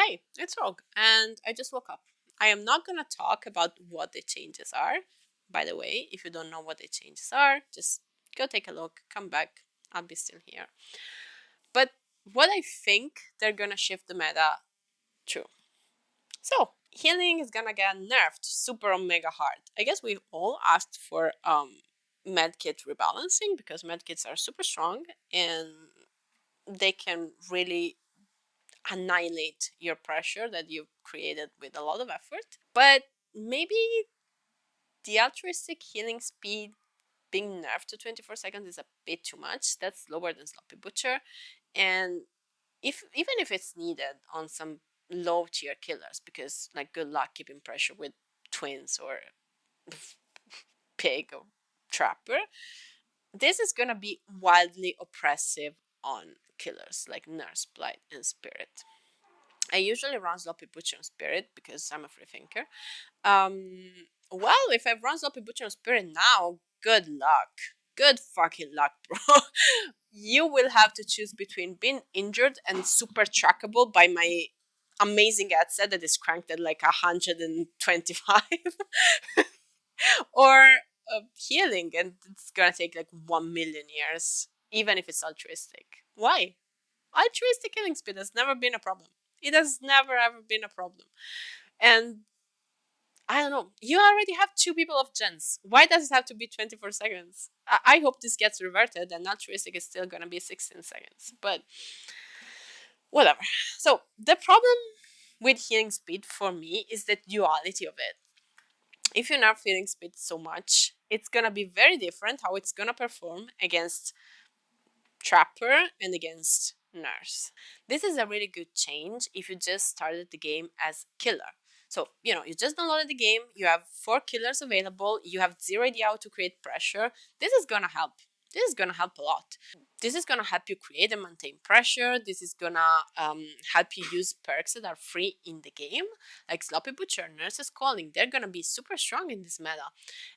Hey, it's Rogue, and I just woke up. I am not gonna talk about what the changes are. By the way, if you don't know what the changes are, just go take a look, come back. I'll be still here. But what I think they're gonna shift the meta to. So, healing is gonna get nerfed super omega hard. I guess we all asked for medkit rebalancing because medkits are super strong and they can really annihilate your pressure that you've created with a lot of effort. But maybe the altruistic healing speed being nerfed to 24 seconds is a bit too much. That's lower than Sloppy Butcher. And even if it's needed on some low tier killers, because like good luck keeping pressure with twins or pig or trapper, this is gonna be wildly oppressive on killers like Nurse, Blight, and Spirit. I usually run Sloppy Butcher on Spirit because I'm a free thinker. Well, if I run Sloppy Butcher on Spirit now, good luck. Good fucking luck, bro. You will have to choose between being injured and super trackable by my amazing headset that is cranked at like 125 or healing, and it's gonna take like 1 million years, even if it's altruistic. Why? Altruistic killing speed has never been a problem. It has never ever been a problem. And I don't know, you already have 2 people of gens. Why does it have to be 24 seconds? I hope this gets reverted and altruistic is still gonna be 16 seconds. But whatever. So the problem with healing speed for me is the duality of it. If you're not feeling speed so much, it's gonna be very different how it's gonna perform against Trapper and against Nurse. This is a really good change if you just started the game as killer. So, you just downloaded the game, you have 4 killers available, you have 0 idea how to create pressure. This is gonna help. This is gonna help a lot. This is gonna help you create and maintain pressure. This is gonna help you use perks that are free in the game, like Sloppy Butcher, Nurse's Calling. They're gonna be super strong in this meta.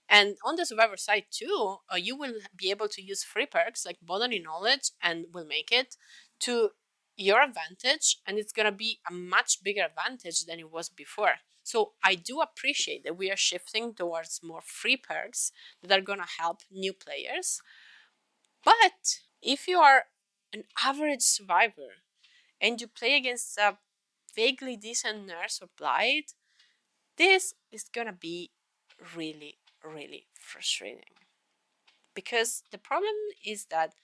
And on the Survivor side too, you will be able to use free perks like Bodily Knowledge and Will Make It to your advantage, and it's gonna be a much bigger advantage than it was before. So I do appreciate that we are shifting towards more free perks that are gonna help new players. But if you are an average survivor and you play against a vaguely decent Nurse or Blight, this is gonna be really, really frustrating. Because the problem is that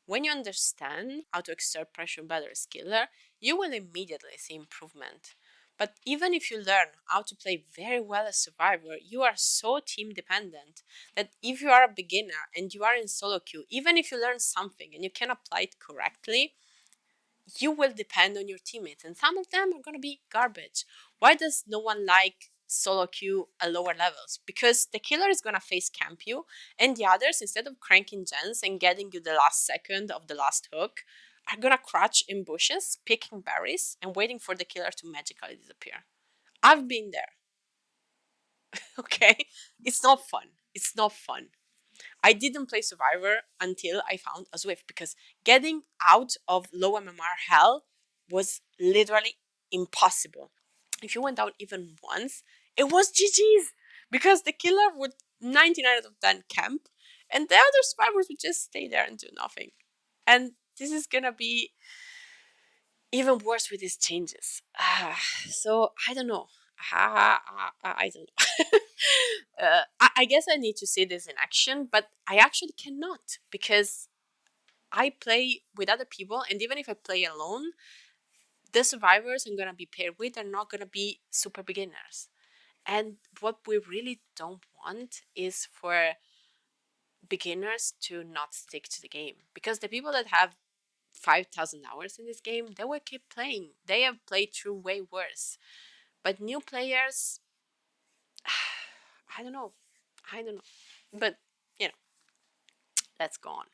when you understand how to exert pressure better as killer, you will immediately see improvement. But even if you learn how to play very well as survivor, you are so team dependent that if you are a beginner and you are in solo queue, even if you learn something and you can apply it correctly, you will depend on your teammates, and some of them are going to be garbage. Why does no one like solo queue at lower levels? Because the killer is going to face camp you, and the others, instead of cranking gens and getting you the last second of the last hook, are going to crouch in bushes, picking berries, and waiting for the killer to magically disappear. I've been there. Okay? It's not fun. It's not fun. I didn't play Survivor until I found a Zwift because getting out of low MMR hell was literally impossible. If you went out even once, it was GG's because the killer would 99 out of 10 camp and the other survivors would just stay there and do nothing. And this is gonna be even worse with these changes. So I don't know. I don't know. I guess I need to see this in action, but I actually cannot because I play with other people, and even if I play alone, the survivors I'm gonna be paired with are not gonna be super beginners. And what we really don't want is for beginners to not stick to the game, because the people that have 5,000 hours in this game, they will keep playing. They have played through way worse. But new players, I don't know. I don't know. But, let's go on.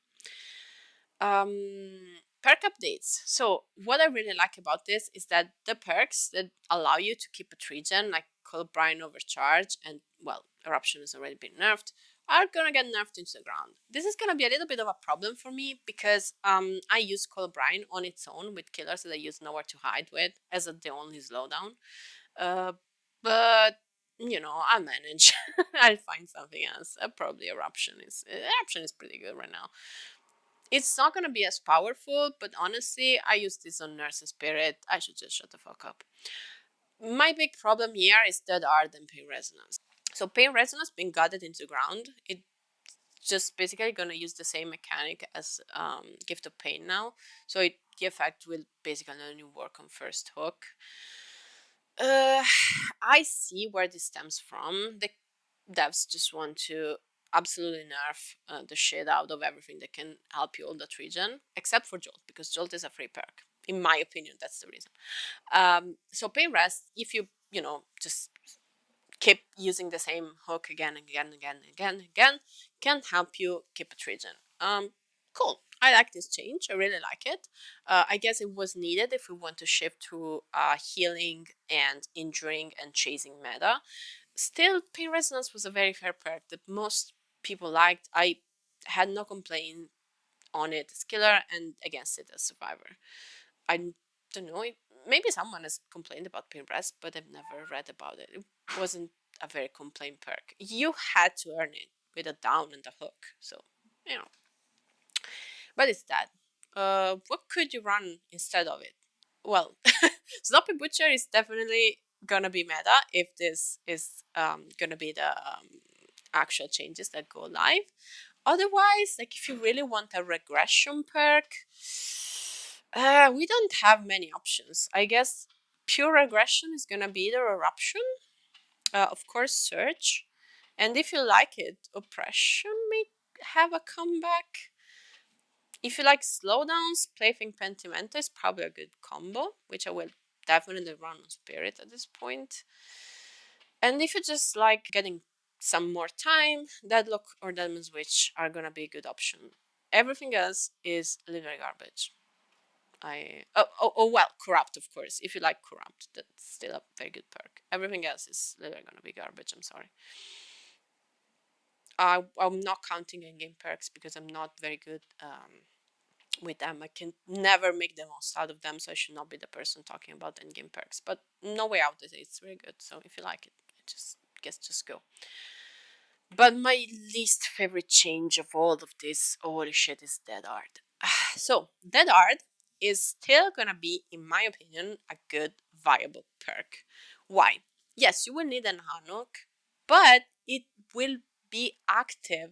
Perk updates. So what I really like about this is that the perks that allow you to keep a 3-gen, like Cold Brine Overcharge, and well, Eruption has already been nerfed, are gonna get nerfed into the ground. This is gonna be a little bit of a problem for me because I use Colbrine on its own with killers that I use Nowhere to Hide with as the only slowdown. But I'll manage. I'll find something else. Probably Eruption is pretty good right now. It's not gonna be as powerful, but honestly, I use this on Nurse's Spirit. I should just shut the fuck up. My big problem here is Dead Art and Pain Resonance. So Pain Resonance being gutted into ground, it just basically gonna use the same mechanic as Gift of Pain now. So the effect will basically only work on first hook. I see where this stems from. The devs just want to absolutely nerf the shit out of everything that can help you hold that regen, except for Jolt, because Jolt is a free perk. In my opinion, that's the reason. So Pain Rest, if just keep using the same hook again and again and again and again and again, can help you keep it regen. Cool. I like this change. I really like it. I guess it was needed if we want to shift to healing and injuring and chasing meta. Still, Pain Resonance was a very fair perk that most people liked. I had no complaint on it as killer and against it as survivor. I don't know. Maybe someone has complained about Pain Rest, but I've never read about it. It wasn't a very complaint perk. You had to earn it with a down and a hook. So, you know. But it's that. What could you run instead of it? Well, Sloppy Butcher is definitely gonna be meta if this is gonna be the actual changes that go live. Otherwise, like if you really want a regression perk, we don't have many options. I guess pure regression is gonna be the Eruption, of course, Search, and if you like it, Oppression may have a comeback. If you like slowdowns, Plaything Pentimento is probably a good combo, which I will definitely run on Spirit at this point. And if you just like getting some more time, Deadlock or Demon's Witch are gonna be a good option. Everything else is literally garbage. Well, Corrupt, of course. If you like Corrupt, that's still a very good perk. Everything else is literally gonna be garbage. I'm sorry. I'm not counting in-game perks because I'm not very good with them. I can never make the most out of them, so I should not be the person talking about in-game perks. But No Way Out it's very good. So if you like it, just go. But my least favorite change of all of this, holy shit, is Dead Art. So Dead Art is still gonna be, in my opinion, a good viable perk. Why? Yes, you will need an Hanok, but it will be active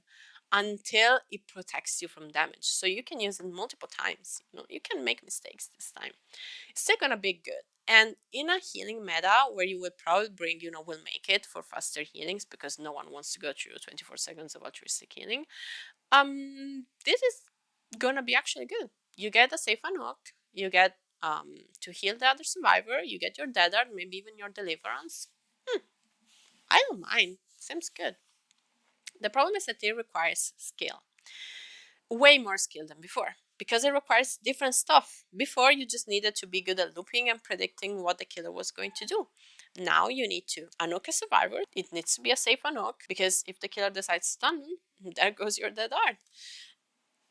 until it protects you from damage. So you can use it multiple times. You can make mistakes this time. It's still gonna be good. And in a healing meta where you would probably bring, will make it for faster healings because no one wants to go through 24 seconds of altruistic healing, this is gonna be actually good. You get a safe unhook, you get to heal the other survivor, you get your Dead Art, maybe even your Deliverance. I don't mind. Seems good. The problem is that it requires skill. Way more skill than before because it requires different stuff. Before, you just needed to be good at looping and predicting what the killer was going to do. Now you need to unhook a survivor. It needs to be a safe unhook because if the killer decides to stun, there goes your Dead Art.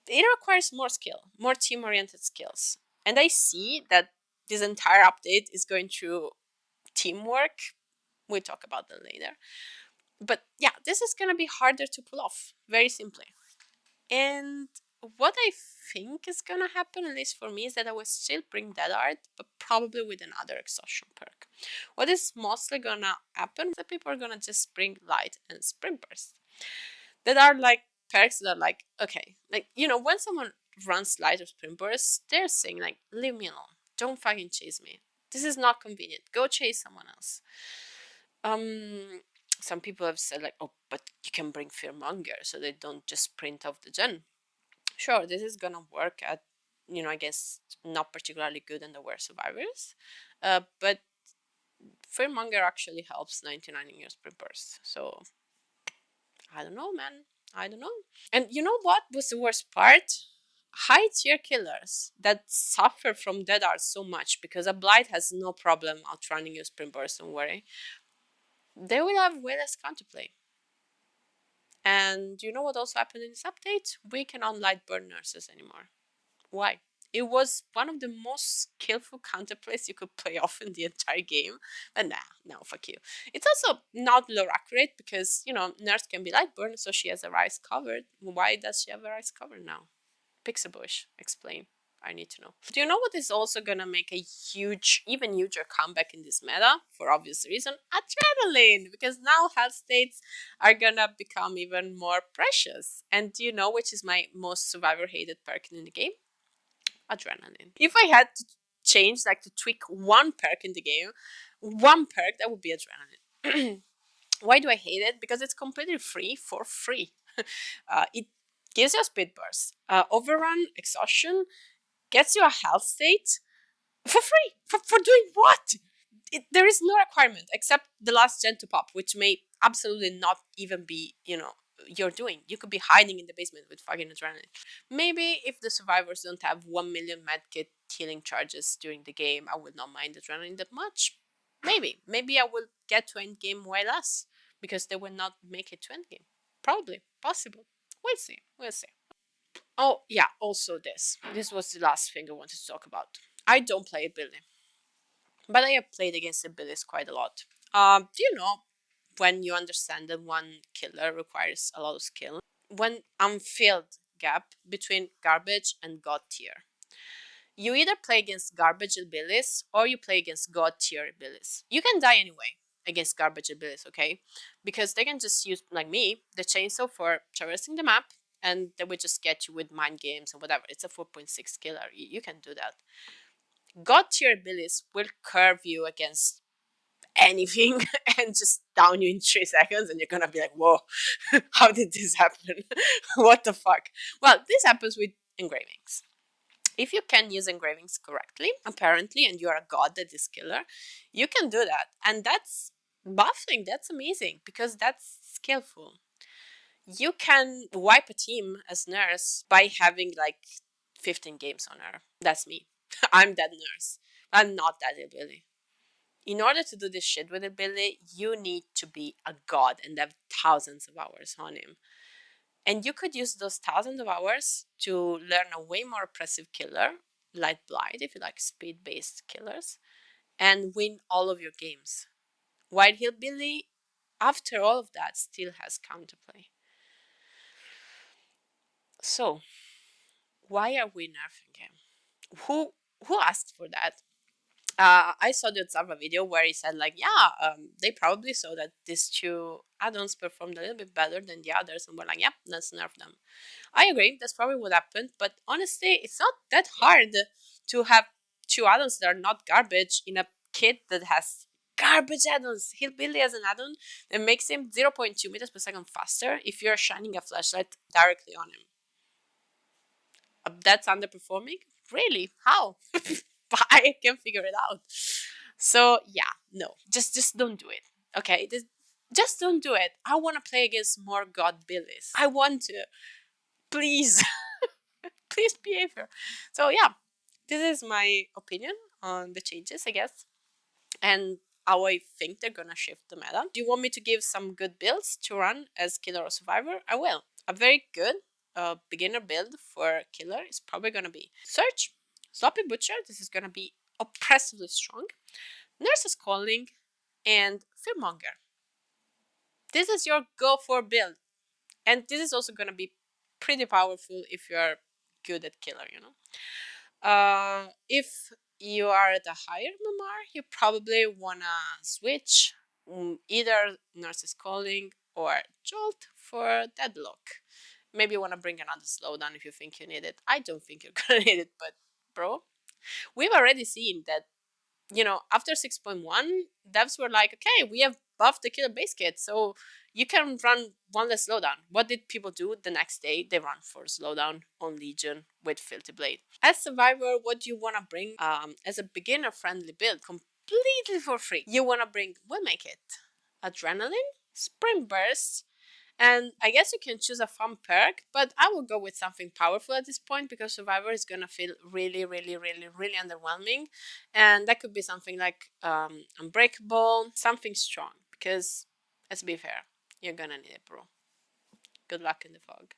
It requires more skill, more team-oriented skills. And I see that this entire update is going through teamwork. We'll talk about that later. But yeah, this is going to be harder to pull off, very simply. And what I think is gonna happen, at least for me, is that I will still bring Dead Art, but probably with another exhaustion perk. What is mostly gonna happen is that people are gonna just bring Light and Sprint Burst. That are like perks that are like, okay, like, when someone runs Light or Sprint Burst, they're saying like, leave me alone. Don't fucking chase me. This is not convenient. Go chase someone else. Some people have said like, oh, but you can bring Fearmonger so they don't just sprint off the gen. Sure, this is gonna work at, I guess not particularly good in the Were survivors, but Fearmonger actually helps 99 in your sprint burst. So I don't know, man. I don't know. And you know what was the worst part? High tier killers that suffer from Dead Art so much because a Blight has no problem outrunning your sprint burst, don't worry. They will have way less counterplay. And you know what also happened in this update? We cannot light burn nurses anymore. Why? It was one of the most skillful counterplays you could play off in the entire game. But nah, no, fuck you. It's also not lore accurate because, Nurse can be light burn, so she has her eyes covered. Why does she have her eyes covered now? Pixelbush, explain. I need to know. Do you know what is also gonna make a huge, even huger comeback in this meta? For obvious reason, adrenaline! Because now health states are gonna become even more precious. And do you know which is my most survivor hated perk in the game? Adrenaline. If I had to change, like to tweak one perk in the game, one perk, that would be adrenaline. Why do I hate it? Because it's completely free for free. It gives you a speed burst, overrun, exhaustion, gets you a health state for free. For doing what? There is no requirement except the last gen to pop, which may absolutely not even be, you're doing. You could be hiding in the basement with fucking adrenaline. Maybe if the survivors don't have 1 million medkit healing charges during the game, I would not mind adrenaline that much. Maybe I will get to end game way less because they will not make it to end game. Probably possible. We'll see. Oh yeah, also this was the last thing I wanted to talk about. I don't play ability, but I have played against abilities quite a lot. Do you know when you understand that one killer requires a lot of skill? When unfilled gap between garbage and god tier. You either play against garbage abilities or you play against god tier abilities. You can die anyway against garbage abilities, okay? Because they can just use, like me, the chainsaw for traversing the map, and they will just get you with mind games and whatever. It's a 4.6 killer. You can do that. God tier abilities will curve you against anything and just down you in 3 seconds, and you're gonna be like, whoa, how did this happen? What the fuck? Well, this happens with engravings. If you can use engravings correctly, apparently, and you are a god at this killer, you can do that. And that's buffing. That's amazing because that's skillful. You can wipe a team as nurse by having like 15 games on her. That's me. I'm that nurse. I'm not that ability. In order to do this shit with ability, you need to be a god and have thousands of hours on him. And you could use those thousands of hours to learn a way more oppressive killer, like Blight, if you like speed based killers, and win all of your games. While Hillbilly, after all of that, still has counterplay. So, why are we nerfing him? Who asked for that? I saw the Otsava video where he said like, yeah, they probably saw that these two add-ons performed a little bit better than the others, and we're like, yep, let's nerf them. I agree, that's probably what happened, but honestly, it's not that hard to have two add-ons that are not garbage in a kit that has garbage add-ons. Hillbilly has an add-on that makes him 0.2 meters per second faster if you're shining a flashlight directly on him. That's underperforming? Really? How? I can figure it out. So yeah, no, just don't do it. Okay, just don't do it. I want to play against more god billies. I want to. Please, please behave. So yeah, this is my opinion on the changes, I guess, and how I think they're gonna shift the meta. Do you want me to give some good builds to run as killer or survivor? I will. A very good beginner build for killer is probably gonna be Search, Sloppy Butcher. This is gonna be oppressively strong. Nurse's Calling, and Fearmonger. This is your go for build, and this is also gonna be pretty powerful if you are good at killer. If you are at a higher MMR, you probably wanna switch either Nurse's Calling or Jolt for Deadlock. Maybe you wanna bring another slowdown if you think you need it. I don't think you're gonna need it, but bro, we've already seen that after 6.1, devs were like, okay, we have buffed the killer base kit, so you can run one less slowdown. What did people do the next day? They run for slowdown on Legion with Filthy Blade. As Survivor, what do you want to bring as a beginner-friendly build completely for free? You want to bring Will Make It, Adrenaline, Sprint Burst, and I guess you can choose a fun perk, but I will go with something powerful at this point because Survivor is gonna feel really, really, really, really underwhelming. And that could be something like Unbreakable, something strong, because let's be fair, you're gonna need it, bro. Good luck in the fog.